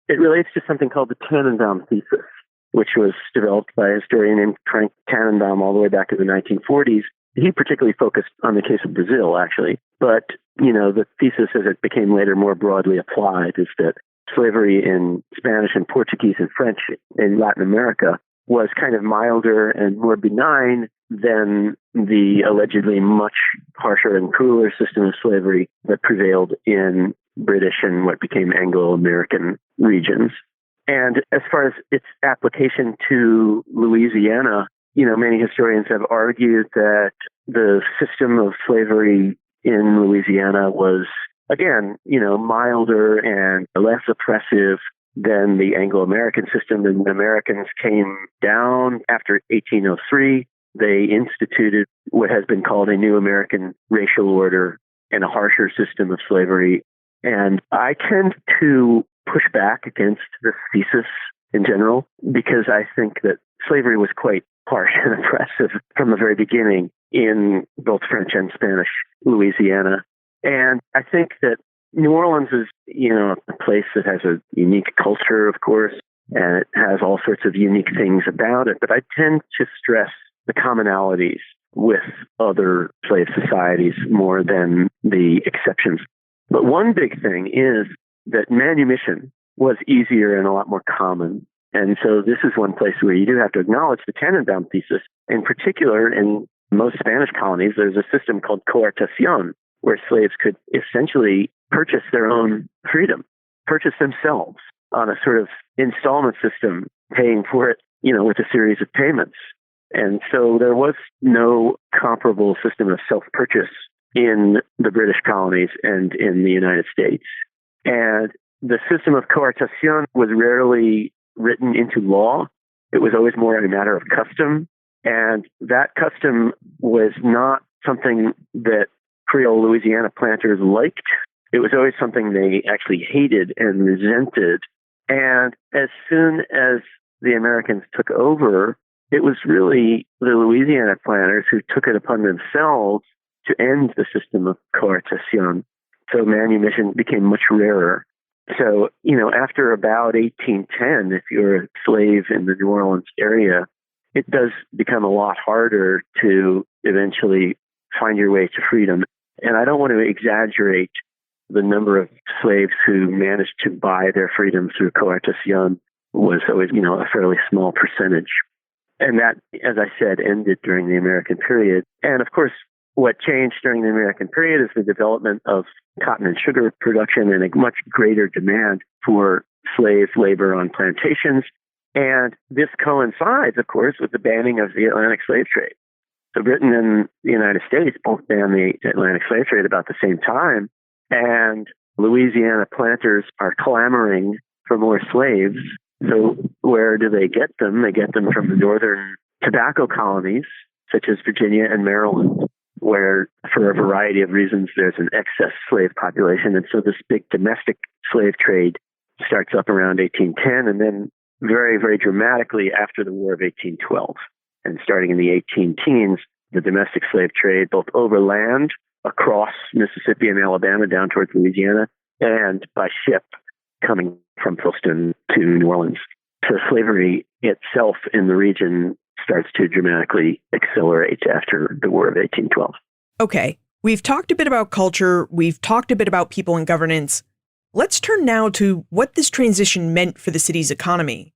[SPEAKER 7] It relates to something called the Tannenbaum thesis, which was developed by a historian named Frank Tannenbaum all the way back in the 1940s. He particularly focused on the case of Brazil, actually. But, the thesis as it became later more broadly applied is that slavery in Spanish and Portuguese and French in Latin America was kind of milder and more benign than the allegedly much harsher and crueler system of slavery that prevailed in British and what became Anglo-American regions. And as far as its application to Louisiana, many historians have argued that the system of slavery in Louisiana was, again, milder and less oppressive than the Anglo-American system. And when Americans came down after 1803, they instituted what has been called a new American racial order and a harsher system of slavery. And I tend to push back against this thesis in general, because I think that slavery was quite harsh and oppressive from the very beginning in both French and Spanish Louisiana. And I think that New Orleans is, a place that has a unique culture, of course, and it has all sorts of unique things about it. But I tend to stress the commonalities with other slave societies more than the exceptions. But one big thing is that manumission was easier and a lot more common. And so this is one place where you do have to acknowledge the Tannenbaum thesis. In particular, in most Spanish colonies, there's a system called coartación, where slaves could essentially purchase their own freedom, purchase themselves on a sort of installment system, paying for it, with a series of payments. And so there was no comparable system of self-purchase in the British colonies and in the United States. And the system of coartación was rarely written into law. It was always more a matter of custom. And that custom was not something that Creole Louisiana planters liked. It was always something they actually hated and resented. And as soon as the Americans took over, it was really the Louisiana planters who took it upon themselves to end the system of coartación. So manumission became much rarer. So, after about 1810, if you're a slave in the New Orleans area, it does become a lot harder to eventually find your way to freedom. And I don't want to exaggerate the number of slaves who managed to buy their freedom through coartación was always, a fairly small percentage. And that, as I said, ended during the American period. And of course, what changed during the American period is the development of cotton and sugar production and a much greater demand for slave labor on plantations. And this coincides, of course, with the banning of the Atlantic slave trade. So Britain and the United States both banned the Atlantic slave trade about the same time. And Louisiana planters are clamoring for more slaves. So where do they get them? They get them from the northern tobacco colonies, such as Virginia and Maryland, where for a variety of reasons there's an excess slave population. And so this big domestic slave trade starts up around 1810 and then very, very dramatically after the War of 1812. And starting in the 18 teens, the domestic slave trade, both overland across Mississippi and Alabama down towards Louisiana, and by ship coming from Philston to New Orleans. So slavery itself in the region starts to dramatically accelerate after the War of 1812.
[SPEAKER 5] Okay, We've talked a bit about culture, we've talked a bit about people and governance. Let's turn now to what this transition meant for the city's economy.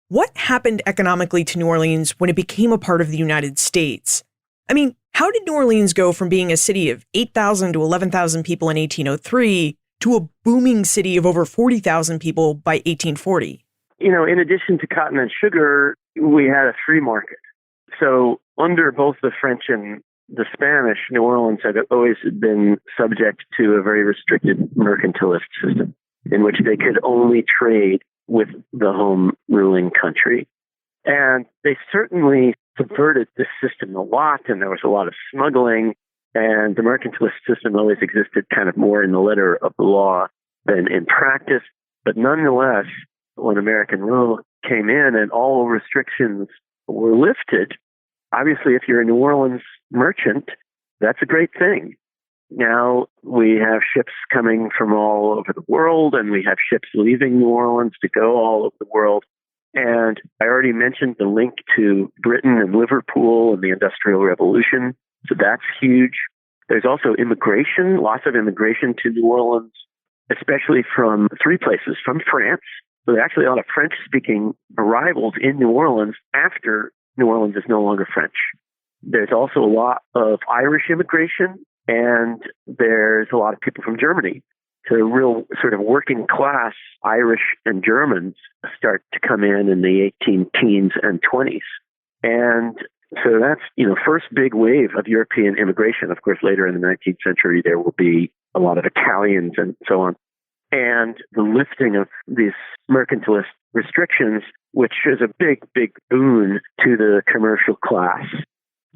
[SPEAKER 5] What happened economically to New Orleans when it became a part of the United States? I mean, how did New Orleans go from being a city of 8,000 to 11,000 people in 1803 to a booming city of over 40,000 people by 1840?
[SPEAKER 7] In addition to cotton and sugar, we had a free market. So under both the French and the Spanish, New Orleans had always been subject to a very restricted mercantilist system in which they could only trade with the home ruling country. And they certainly subverted this system a lot, and there was a lot of smuggling, and the mercantilist system always existed kind of more in the letter of the law than in practice. But nonetheless, when American rule came in and all restrictions were lifted, obviously if you're a New Orleans merchant, that's a great thing. Now we have ships coming from all over the world, and we have ships leaving New Orleans to go all over the world. And I already mentioned the link to Britain and Liverpool and the Industrial Revolution. So that's huge. There's also immigration, lots of immigration to New Orleans, especially from three places. From France. So there are actually a lot of French-speaking arrivals in New Orleans after New Orleans is no longer French. There's also a lot of Irish immigration, and there's a lot of people from Germany. So real sort of working class Irish and Germans start to come in the 18 teens and 20s. And so that's, first big wave of European immigration. Of course, later in the 19th century, there will be a lot of Italians and so on. And the lifting of these mercantilist restrictions, which is a big, big boon to the commercial class.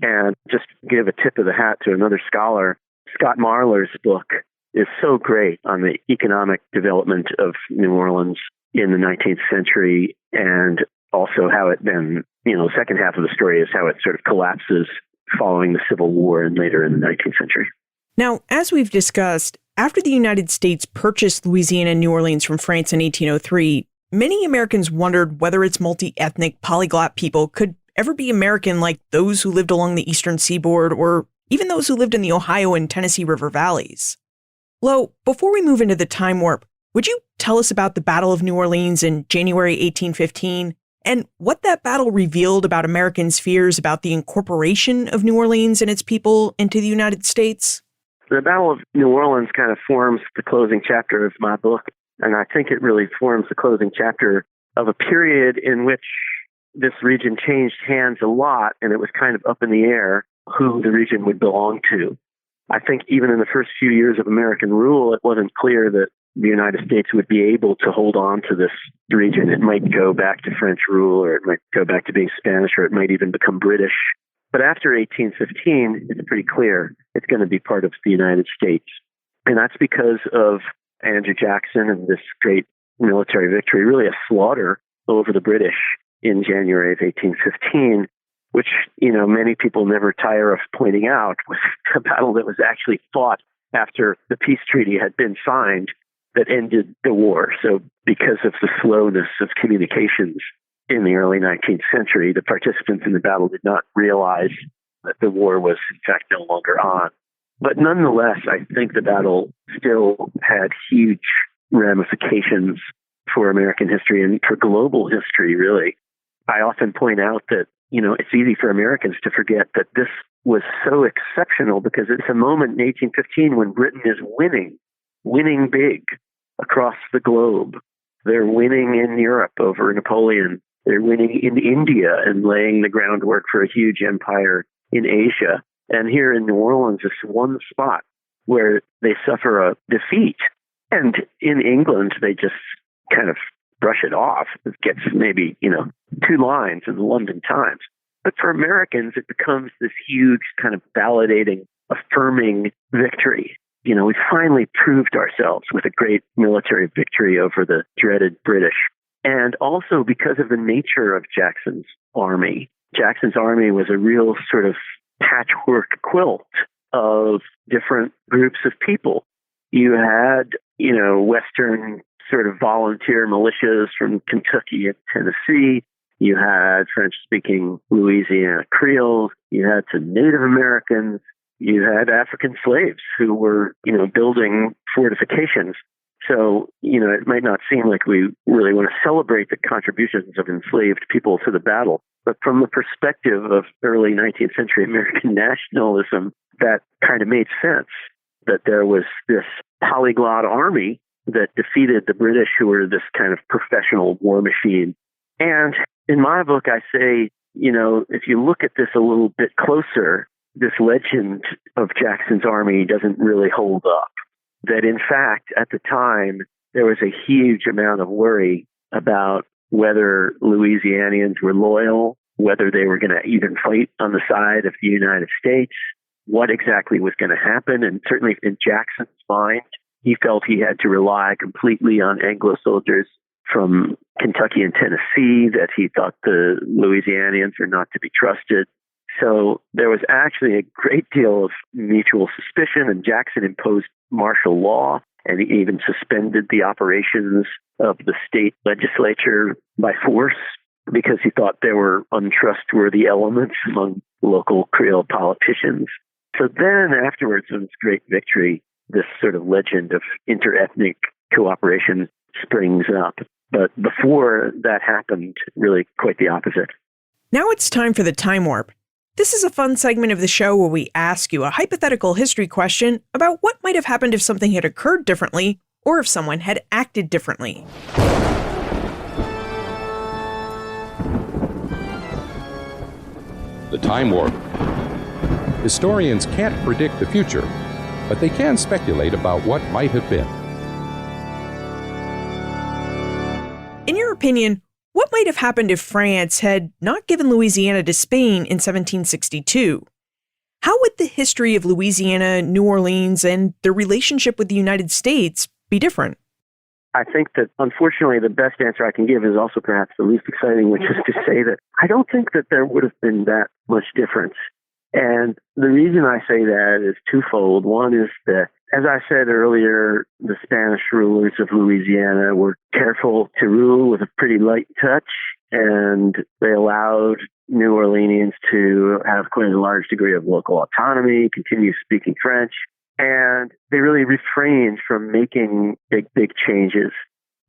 [SPEAKER 7] And just give a tip of the hat to another scholar, Scott Marler's book is so great on the economic development of New Orleans in the 19th century, and also how it then, the second half of the story is how it sort of collapses following the Civil War and later in the 19th century.
[SPEAKER 5] Now, as we've discussed, after the United States purchased Louisiana and New Orleans from France in 1803, many Americans wondered whether its multi-ethnic, polyglot people could ever be American like those who lived along the eastern seaboard or even those who lived in the Ohio and Tennessee River valleys. Lo, before we move into the time warp, would you tell us about the Battle of New Orleans in January 1815 and what that battle revealed about Americans' fears about the incorporation of New Orleans and its people into the United States?
[SPEAKER 7] The Battle of New Orleans kind of forms the closing chapter of my book, and I think it really forms the closing chapter of a period in which this region changed hands a lot, and it was kind of up in the air who the region would belong to. I think even in the first few years of American rule, it wasn't clear that the United States would be able to hold on to this region. It might go back to French rule, or it might go back to being Spanish, or it might even become British. But after 1815, it's pretty clear it's going to be part of the United States. And that's because of Andrew Jackson and this great military victory, really a slaughter over the British in January of 1815, which, many people never tire of pointing out was a battle that was actually fought after the peace treaty had been signed that ended the war. So because of the slowness of communications in the early 19th century, the participants in the battle did not realize that the war was, in fact, no longer on. But nonetheless, I think the battle still had huge ramifications for American history and for global history, really. I often point out that, it's easy for Americans to forget that this was so exceptional because it's a moment in 1815 when Britain is winning big across the globe. They're winning in Europe over Napoleon. They're winning in India and laying the groundwork for a huge empire in Asia. And here in New Orleans, it's one spot where they suffer a defeat. And in England, they just kind of brush it off. It gets maybe, 2 lines in the London Times. But for Americans, it becomes this huge kind of validating, affirming victory. We finally proved ourselves with a great military victory over the dreaded British. And also because of the nature of Jackson's army. Jackson's army was a real sort of patchwork quilt of different groups of people. You had, Western sort of volunteer militias from Kentucky and Tennessee. You had French-speaking Louisiana Creoles. You had some Native Americans. you had African slaves who were, building fortifications. So, it might not seem like we really want to celebrate the contributions of enslaved people to the battle. But from the perspective of early 19th century American nationalism, that kind of made sense, that there was this polyglot army that defeated the British, who were this kind of professional war machine. And in my book, I say, if you look at this a little bit closer, this legend of Jackson's army doesn't really hold up. That in fact, at the time, there was a huge amount of worry about whether Louisianians were loyal, whether they were going to even fight on the side of the United States, what exactly was going to happen. And certainly in Jackson's mind, he felt he had to rely completely on Anglo soldiers from Kentucky and Tennessee, that he thought the Louisianians were not to be trusted. So there was actually a great deal of mutual suspicion, and Jackson imposed martial law, and he even suspended the operations of the state legislature by force because he thought there were untrustworthy elements among local Creole politicians. So then afterwards, in this great victory, this sort of legend of interethnic cooperation springs up. But before that happened, really quite the opposite.
[SPEAKER 5] Now it's time for the Time Warp. This is a fun segment of the show where we ask you a hypothetical history question about what might have happened if something had occurred differently or if someone had acted differently.
[SPEAKER 6] The Time Warp. Historians can't predict the future, but they can speculate about what might have been.
[SPEAKER 5] In your opinion, what might have happened if France had not given Louisiana to Spain in 1762? How would the history of Louisiana, New Orleans, and their relationship with the United States be different?
[SPEAKER 7] I think that, unfortunately, the best answer I can give is also perhaps the least exciting, which is to say that I don't think that there would have been that much difference. And the reason I say that is twofold. One is that, as I said earlier, the Spanish rulers of Louisiana were careful to rule with a pretty light touch, and they allowed New Orleanians to have quite a large degree of local autonomy, continue speaking French, and they really refrained from making big changes.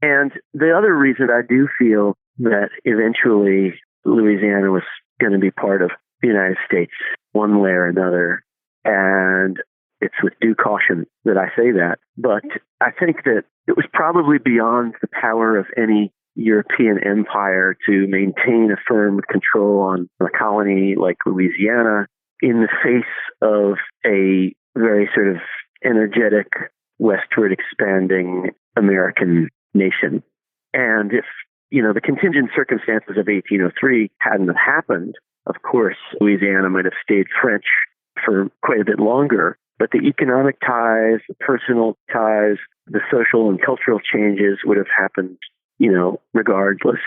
[SPEAKER 7] And the other reason I do feel that eventually Louisiana was going to be part of the United States one way or another, and it's with due caution that I say that, but I think that it was probably beyond the power of any European empire to maintain a firm control on a colony like Louisiana in the face of a very sort of energetic, westward expanding American nation. And if, the contingent circumstances of 1803 hadn't happened, of course, Louisiana might have stayed French for quite a bit longer. But the economic ties, the personal ties, the social and cultural changes would have happened, regardless.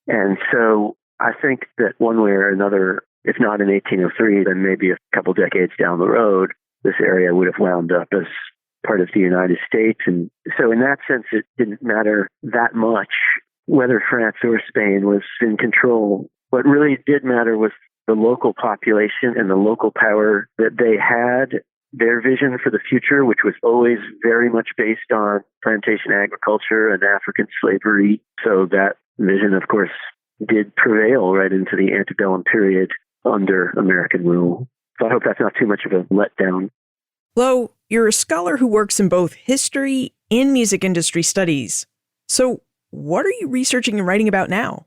[SPEAKER 7] And so I think that one way or another, if not in 1803, then maybe a couple decades down the road, this area would have wound up as part of the United States. And so in that sense, it didn't matter that much whether France or Spain was in control. What really did matter was the local population and the local power that they had, their vision for the future, which was always very much based on plantation agriculture and African slavery. So that vision, of course, did prevail right into the antebellum period under American rule. So I hope that's not too much of a letdown.
[SPEAKER 5] Lo, you're a scholar who works in both history and music industry studies. So what are you researching and writing about now?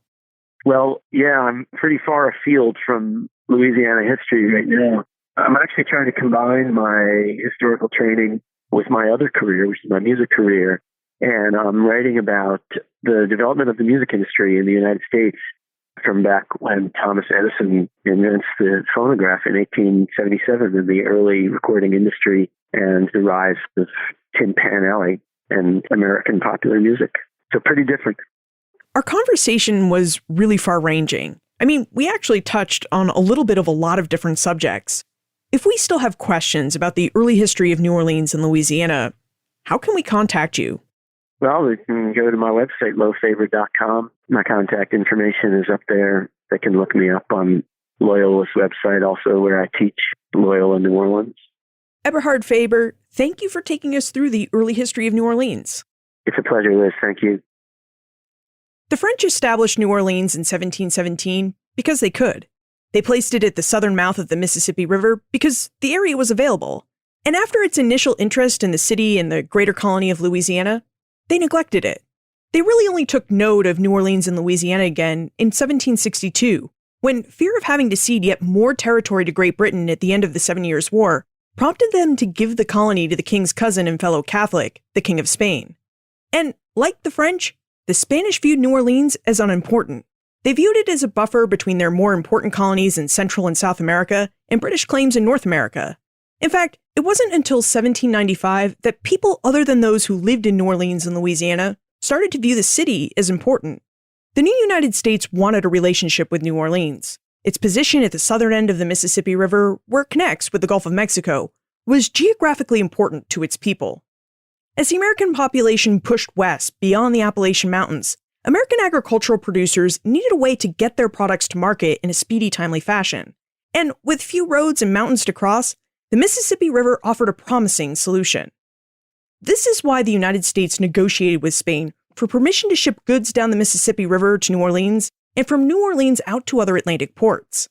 [SPEAKER 7] Well, yeah, I'm pretty far afield from Louisiana history right now. I'm actually trying to combine my historical training with my other career, which is my music career. And I'm writing about the development of the music industry in the United States from back when Thomas Edison invents the phonograph in 1877 in the early recording industry and the rise of Tin Pan Alley and American popular music. So pretty different.
[SPEAKER 5] Our conversation was really far-ranging. I mean, we actually touched on a little bit of a lot of different subjects. If we still have questions about the early history of New Orleans and Louisiana, how can we contact you?
[SPEAKER 7] Well, they can go to my website, lowfavor.com. My contact information is up there. They can look me up on Loyola's website also, where I teach Loyola New Orleans.
[SPEAKER 5] Eberhard Faber, thank you for taking us through the early history of New Orleans.
[SPEAKER 7] It's a pleasure, Liz. Thank you.
[SPEAKER 5] The French established New Orleans in 1717 because they could. They placed it at the southern mouth of the Mississippi River because the area was available. And after its initial interest in the city and the greater colony of Louisiana, they neglected it. They really only took note of New Orleans and Louisiana again in 1762, when fear of having to cede yet more territory to Great Britain at the end of the 7 Years' War prompted them to give the colony to the king's cousin and fellow Catholic, the King of Spain. And like the French, the Spanish viewed New Orleans as unimportant. They viewed it as a buffer between their more important colonies in Central and South America and British claims in North America. In fact, it wasn't until 1795 that people other than those who lived in New Orleans and Louisiana started to view the city as important. The new United States wanted a relationship with New Orleans. Its position at the southern end of the Mississippi River, where it connects with the Gulf of Mexico, was geographically important to its people. As the American population pushed west beyond the Appalachian Mountains, American agricultural producers needed a way to get their products to market in a speedy, timely fashion. And with few roads and mountains to cross, the Mississippi River offered a promising solution. This is why the United States negotiated with Spain for permission to ship goods down the Mississippi River to New Orleans and from New Orleans out to other Atlantic ports.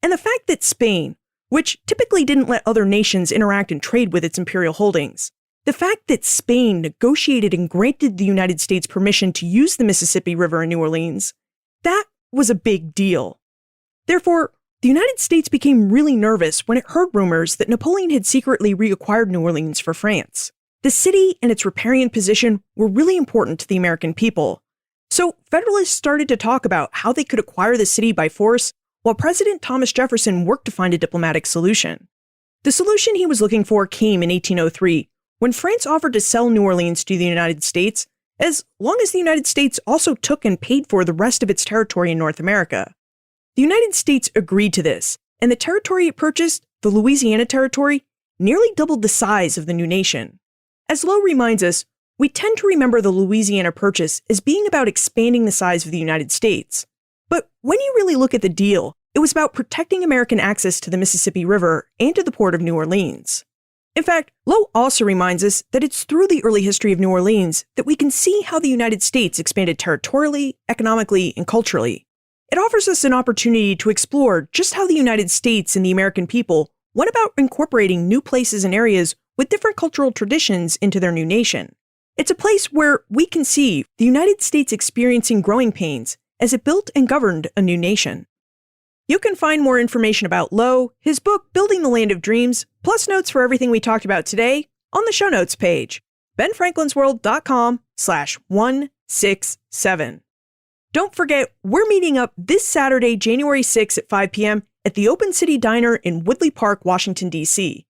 [SPEAKER 5] And the fact that Spain, which typically didn't let other nations interact and trade with its imperial holdings, the fact that Spain negotiated and granted the United States permission to use the Mississippi River in New Orleans, that was a big deal. Therefore, the United States became really nervous when it heard rumors that Napoleon had secretly reacquired New Orleans for France. The city and its riparian position were really important to the American people. So Federalists started to talk about how they could acquire the city by force, while President Thomas Jefferson worked to find a diplomatic solution. The solution he was looking for came in 1803, when France offered to sell New Orleans to the United States, as long as the United States also took and paid for the rest of its territory in North America. The United States agreed to this, and the territory it purchased, the Louisiana Territory, nearly doubled the size of the new nation. As Lowe reminds us, we tend to remember the Louisiana Purchase as being about expanding the size of the United States. But when you really look at the deal, it was about protecting American access to the Mississippi River and to the port of New Orleans. In fact, Lowe also reminds us that it's through the early history of New Orleans that we can see how the United States expanded territorially, economically, and culturally. It offers us an opportunity to explore just how the United States and the American people went about incorporating new places and areas with different cultural traditions into their new nation. It's a place where we can see the United States experiencing growing pains as it built and governed a new nation. You can find more information about Lowe, his book Building the Land of Dreams, plus notes for everything we talked about today on the show notes page, benfranklinsworld.com/167. Don't forget, we're meeting up this Saturday, January 6th at 5 p.m. at the Open City Diner in Woodley Park, Washington, D.C.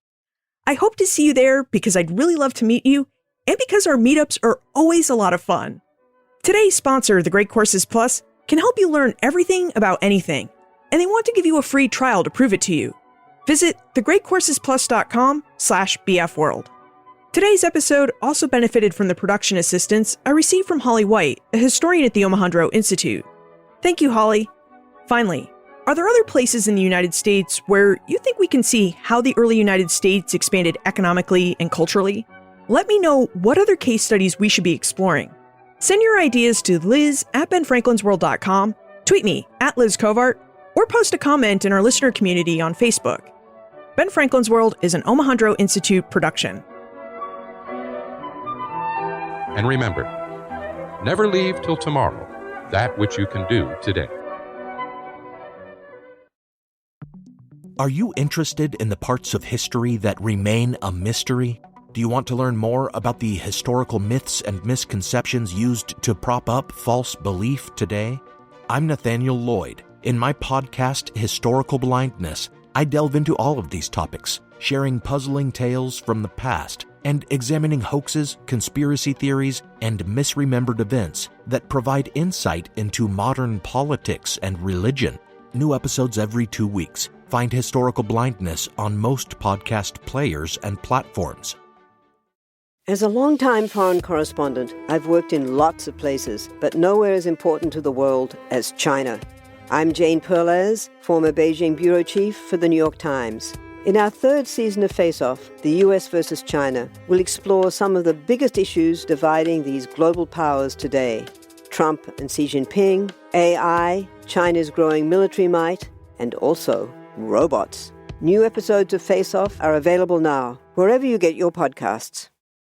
[SPEAKER 5] I hope to see you there because I'd really love to meet you and because our meetups are always a lot of fun. Today's sponsor, The Great Courses Plus, can help you learn everything about anything, and they want to give you a free trial to prove it to you. Visit thegreatcoursesplus.com/bfworld. Today's episode also benefited from the production assistance I received from Holly White, a historian at the Omohundro Institute. Thank you, Holly. Finally, are there other places in the United States where you think we can see how the early United States expanded economically and culturally? Let me know what other case studies we should be exploring. Send your ideas to liz@benfranklinsworld.com, tweet me @LizCovart, or post a comment in our listener community on Facebook. Ben Franklin's World is an Omohundro Institute production.
[SPEAKER 6] And remember, never leave till tomorrow that which you can do today.
[SPEAKER 8] Are you interested in the parts of history that remain a mystery? Do you want to learn more about the historical myths and misconceptions used to prop up false belief today? I'm Nathaniel Lloyd. In my podcast, Historical Blindness, I delve into all of these topics, sharing puzzling tales from the past and examining hoaxes, conspiracy theories, and misremembered events that provide insight into modern politics and religion. New episodes every 2 weeks. Find Historical Blindness on most podcast players and platforms.
[SPEAKER 9] As a longtime foreign correspondent, I've worked in lots of places, but nowhere as important to the world as China. I'm Jane Perlez, former Beijing bureau chief for the New York Times. In our third season of Face Off, the US versus China, we'll explore some of the biggest issues dividing these global powers today. Trump and Xi Jinping, AI, China's growing military might, and also robots. New episodes of Face Off are available now, wherever you get your podcasts.